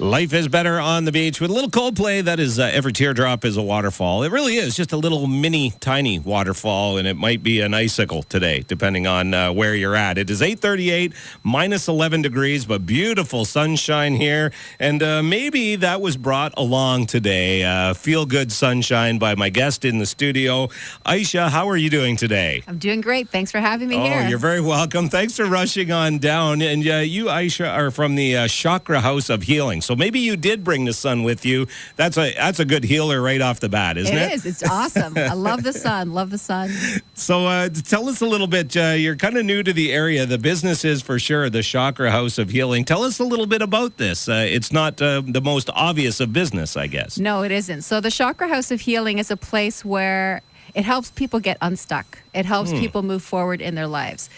Life is better on the beach with a little Coldplay. That is Every Teardrop is a Waterfall. It really is just a little mini tiny waterfall, and it might be an icicle today, depending on where you're at. It is 8:38, minus 11 degrees, but beautiful sunshine here. And maybe that was brought along today. Feel-good sunshine by my guest in the studio. Ayse, how are you doing today? I'm doing great. Thanks for having me here. Oh, you're very welcome. Thanks for rushing on down. And you, Ayse, are from the Chakra House of Healing. So maybe you did bring the sun with you. That's a good healer right off the bat, isn't it? It is. It's awesome. I love the sun. Love the sun. So tell us a little bit. You're kind of new to the area. The business is for sure the Chakra House of Healing. Tell us a little bit about this. It's not the most obvious of business, I guess. No, it isn't. So the Chakra House of Healing is a place where it helps people get unstuck. It helps people move forward in their lives.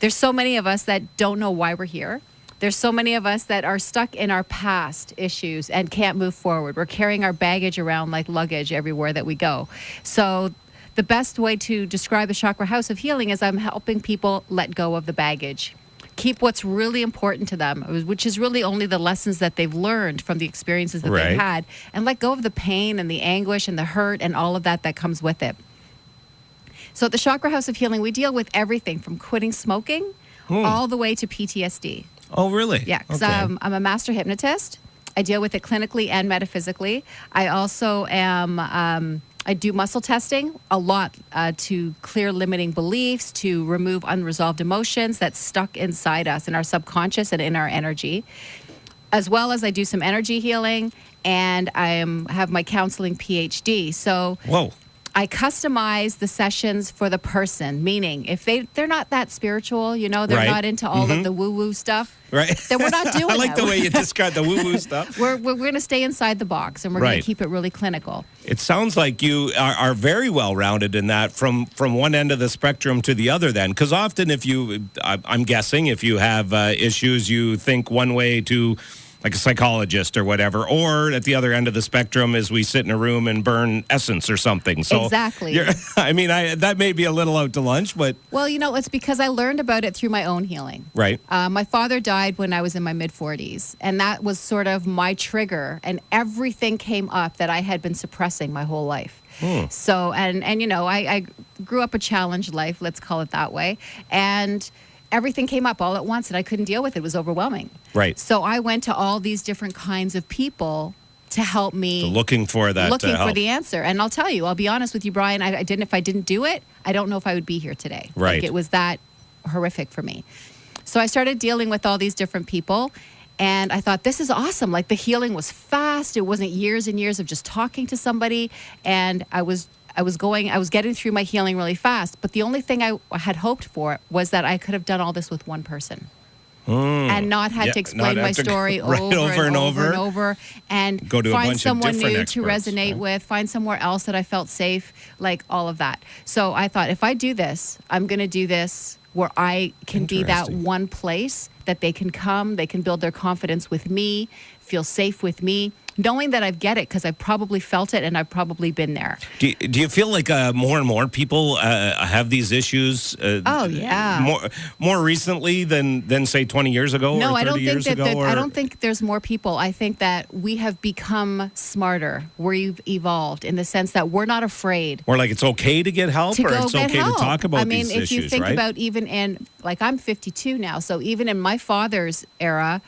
There's so many of us that don't know why we're here. There's so many of us that are stuck in our past issues and can't move forward. We're carrying our baggage around like luggage everywhere that we go. So the best way to describe the Chakra House of Healing is I'm helping people let go of the baggage. Keep what's really important to them, which is really only the lessons that they've learned from the experiences that they've had, and let go of the pain and the anguish and the hurt and all of that comes with it. So at the Chakra House of Healing, we deal with everything from quitting smoking all the way to PTSD. Oh, really? Yeah, because I'm a master hypnotist. I deal with it clinically and metaphysically. I also am, I do muscle testing a lot to clear limiting beliefs, to remove unresolved emotions that's stuck inside us in our subconscious and in our energy. As well as I do some energy healing, and I have my counseling PhD. So I customize the sessions for the person, meaning if they're not that spiritual, they're not into all of the woo-woo stuff, then we're not doing I like that. the way you describe the woo-woo stuff. We're going to stay inside the box, and we're going to keep it really clinical. It sounds like you are very well-rounded in that from one end of the spectrum to the other then, because often I'm guessing if you have issues, you think one way to like a psychologist or whatever, or at the other end of the spectrum is we sit in a room and burn essence or something. So exactly. That may be a little out to lunch, but... Well, it's because I learned about it through my own healing. Right. My father died when I was in my mid-40s, and that was sort of my trigger, and everything came up that I had been suppressing my whole life. So, I grew up a challenged life, let's call it that way, and everything came up all at once, and I couldn't deal with it. It was overwhelming. Right. So I went to all these different kinds of people to help me. So looking for that Looking help. for the answer. And I'll be honest with you, Brian, if I didn't do it, I don't know if I would be here today. Right. Like, it was that horrific for me. So I started dealing with all these different people, and I thought, this is awesome. Like, the healing was fast. It wasn't years and years of just talking to somebody, and I was getting through my healing really fast. But the only thing I had hoped for was that I could have done all this with one person. And not had to explain my story over and over, and go to find someone new experts, to resonate with, find somewhere else that I felt safe, like all of that. So I thought, if I do this, I'm going to do this where I can be that one place that they can come, they can build their confidence with me, feel safe with me, knowing that I get it because I've probably felt it and I've probably been there. Do you feel like more and more people have these issues? Oh yeah, more recently than say 20 years ago. No, or 30 I don't think years that. ago, I don't think there's more people. I think that we have become smarter. We've evolved in the sense that we're not afraid. Or like it's okay to get help, or it's okay to talk about these issues. If you think about even in, like, I'm 52 now, so even in my father's era,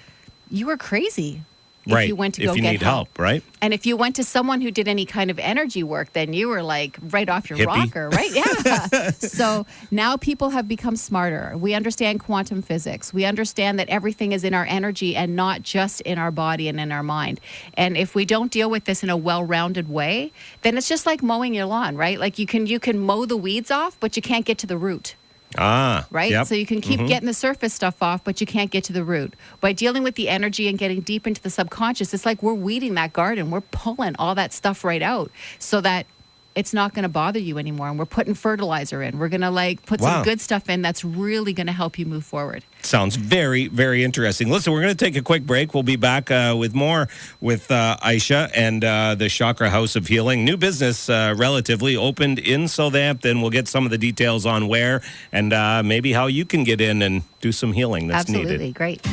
you were crazy. If you went to go get help, right? And if you went to someone who did any kind of energy work, then you were like right off your rocker, right? Yeah. So now people have become smarter. We understand quantum physics. We understand that everything is in our energy and not just in our body and in our mind. And if we don't deal with this in a well-rounded way, then it's just like mowing your lawn, right? Like you can mow the weeds off, but you can't get to the root. Right? Yep. So you can keep getting the surface stuff off, but you can't get to the root. By dealing with the energy and getting deep into the subconscious, it's like we're weeding that garden. We're pulling all that stuff right out so that it's not going to bother you anymore. And we're putting fertilizer in. We're going to put some good stuff in that's really going to help you move forward. Sounds very, very interesting. Listen, we're going to take a quick break. We'll be back with more with Ayse and the Chakra House of Healing. New business, relatively, opened in Southampton. We'll get some of the details on where and maybe how you can get in and do some healing that's needed. Absolutely. Great.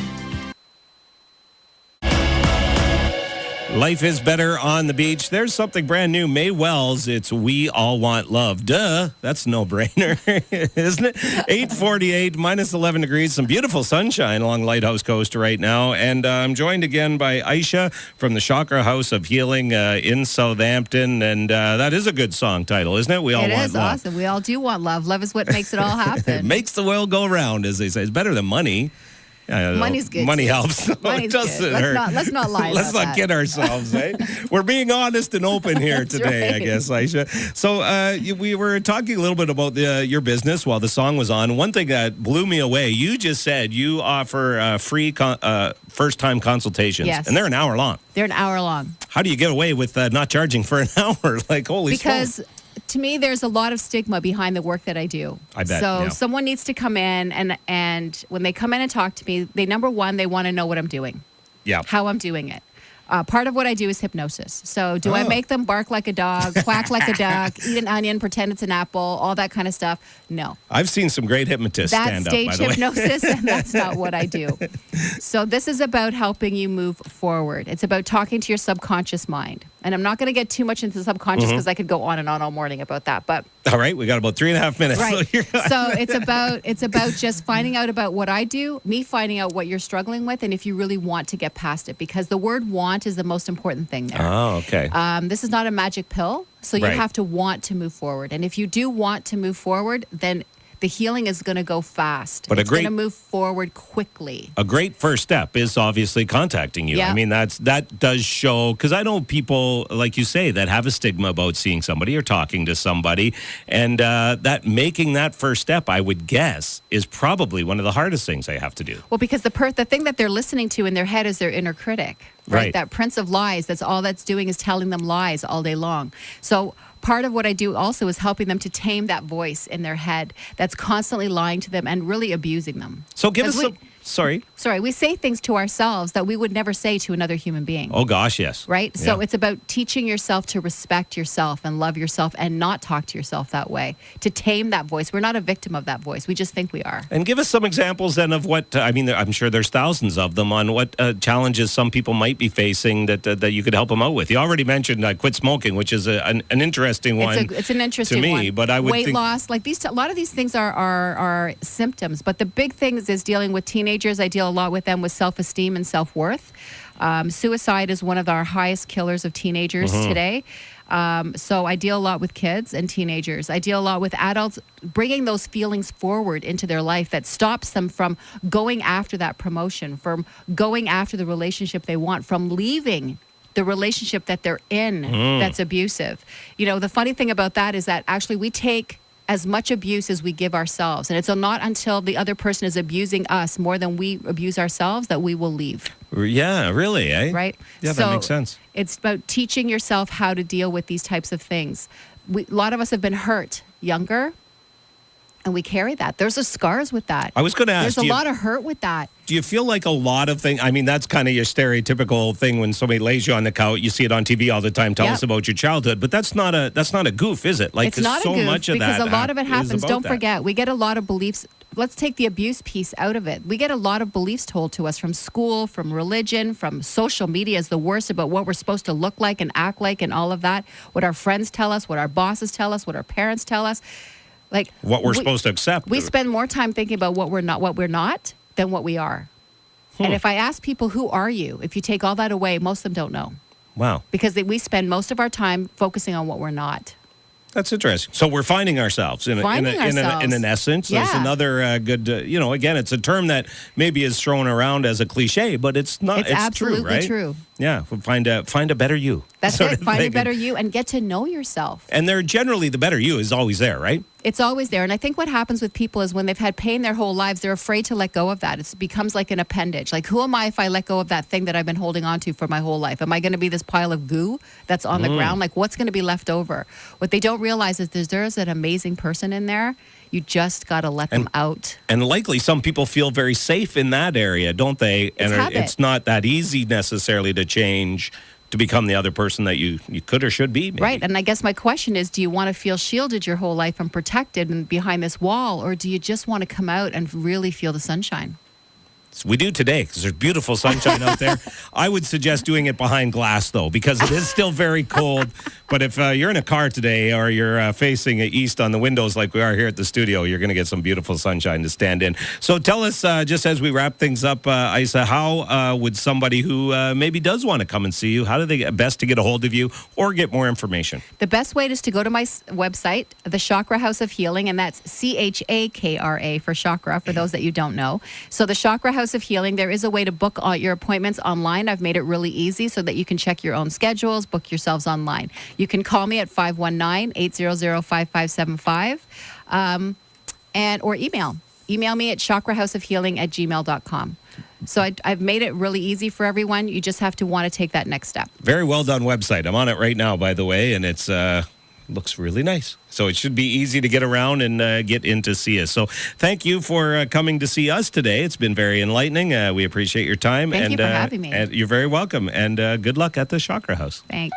Life is better on the beach. There's something brand new. May Wells, it's We All Want Love. Duh, that's a no-brainer, isn't it? 8:48, minus 11 degrees. Some beautiful sunshine along Lighthouse Coast right now. And I'm joined again by Ayse from the Chakra House of Healing in Southampton. And that is a good song title, isn't it? We All Want Love. It is awesome. We all do want love. Love is what makes it all happen. It makes the world go round, as they say. It's better than money. Money's good. Money too. helps. Money's good. Let's not lie. Let's not kid ourselves, eh? We're being honest and open here today, right. I guess, Ayse. So we were talking a little bit about your business while the song was on. One thing that blew me away, you just said you offer free first-time consultations. Yes. And they're an hour long. They're an hour long. How do you get away with not charging for an hour? Like, holy Because to me, there's a lot of stigma behind the work that I do. I bet, So yeah. someone needs to come in, and when they come in and talk to me, number one, they want to know what I'm doing, Yeah. how I'm doing it. Part of what I do is hypnosis. So do I make them bark like a dog, quack like a duck, eat an onion, pretend it's an apple, all that kind of stuff? No. I've seen some great hypnotists That's stand stage up, by the way. hypnosis, and that's not what I do. So this is about helping you move forward. It's about talking to your subconscious mind. And I'm not going to get too much into the subconscious because I could go on and on all morning about that. But All right, we got about 3.5 minutes. right. So it's about just finding out about what I do, me finding out what you're struggling with, and if you really want to get past it. Because the word want is the most important thing there. Oh, okay. This is not a magic pill, so you Right. have to want to move forward. And if you do want to move forward, then the healing is going to go fast. But it's going to move forward quickly. A great first step is obviously contacting you. Yeah. I mean, that does show, because I know people, like you say, that have a stigma about seeing somebody or talking to somebody. And that making that first step, I would guess, is probably one of the hardest things they have to do. Well, because the thing that they're listening to in their head is their inner critic, right? Right. That prince of lies, that's all that's doing is telling them lies all day long. So part of what I do also is helping them to tame that voice in their head that's constantly lying to them and really abusing them. So give us 'Cause some... Sorry. we say things to ourselves that we would never say to another human being. Oh, gosh, yes. Right? So Yeah. it's about teaching yourself to respect yourself and love yourself and not talk to yourself that way, to tame that voice. We're not a victim of that voice. We just think we are. And give us some examples then of what, I mean, I'm sure there's thousands of them, on what challenges some people might be facing that you could help them out with. You already mentioned quit smoking, which is an interesting one. It's an interesting to me, one. but I would weight think... loss, like a lot of these things are symptoms. But the big things is dealing with teenagers. I deal a lot with them with self-esteem and self-worth. Suicide is one of our highest killers of teenagers today. So I deal a lot with kids and teenagers. I deal a lot with adults, bringing those feelings forward into their life that stops them from going after that promotion, from going after the relationship they want, from leaving the relationship that they're in that's abusive. You know, the funny thing about that is that actually we take as much abuse as we give ourselves. And it's not until the other person is abusing us more than we abuse ourselves that we will leave. Yeah, really, eh? Right? Yeah, that makes sense. It's about teaching yourself how to deal with these types of things. A lot of us have been hurt younger, and we carry that. There's scars with that. I was going to ask, There's a lot of hurt with that. do you feel like a lot of things, I mean, that's kind of your stereotypical thing when somebody lays you on the couch, you see it on TV all the time, tell us about your childhood, but that's not a goof, is it? Like, It's not so a goof much of because that a lot of it is happens. about Don't that. forget, we get a lot of beliefs. Let's take the abuse piece out of it. We get a lot of beliefs told to us from school, from religion, from social media is the worst about what we're supposed to look like and act like and all of that. What our friends tell us, what our bosses tell us, what our parents tell us. Like What we're supposed to accept. We spend more time thinking about what we're not than what we are. And if I ask people, who are you? If you take all that away, most of them don't know. Wow. Because we spend most of our time focusing on what we're not. That's interesting. So we're finding ourselves in an essence. Yeah. There's another good, again, it's a term that maybe is thrown around as a cliche, but it's not. It's true, absolutely right? true. Yeah. Find a better you. That's sort it. of Find a thing. better you and get to know yourself. And they're generally, the better you is always there, right? It's always there. And I think what happens with people is when they've had pain their whole lives, they're afraid to let go of that. It becomes like an appendage. Like, who am I if I let go of that thing that I've been holding on to for my whole life? Am I going to be this pile of goo that's on the ground? Like, what's going to be left over? What they don't realize is there's an amazing person in there. You just got to let them out. And likely some people feel very safe in that area, don't they? And habit. it's not that easy necessarily to change to become the other person that you could or should be. Maybe. Right. And I guess my question is, do you want to feel shielded your whole life and protected and behind this wall, or do you just want to come out and really feel the sunshine? We do today because there's beautiful sunshine out there. I would suggest doing it behind glass, though, because it is still very cold. But if you're in a car today or you're facing east on the windows like we are here at the studio, you're going to get some beautiful sunshine to stand in. So tell us, just as we wrap things up, Ayse, how would somebody who maybe does want to come and see you, how do they get best to get a hold of you or get more information? The best way is to go to my website, the Chakra House of Healing, and that's CHAKRA for chakra, for those that you don't know. So the Chakra House of Healing, there is a way to book all your appointments online. I've made it really easy so that you can check your own schedules, book yourselves online. You can call me at 519-800-5575 or email me at chakrahouseofhealing@gmail.com. So I've made it really easy for everyone. You just have to want to take that next step. Very well done website. I'm on it right now, by the way, and it's looks really nice. So it should be easy to get around and get in to see us. So thank you for coming to see us today. It's been very enlightening. We appreciate your time. Thank you for having me. And you're very welcome. And good luck at the Chakra House. Thanks.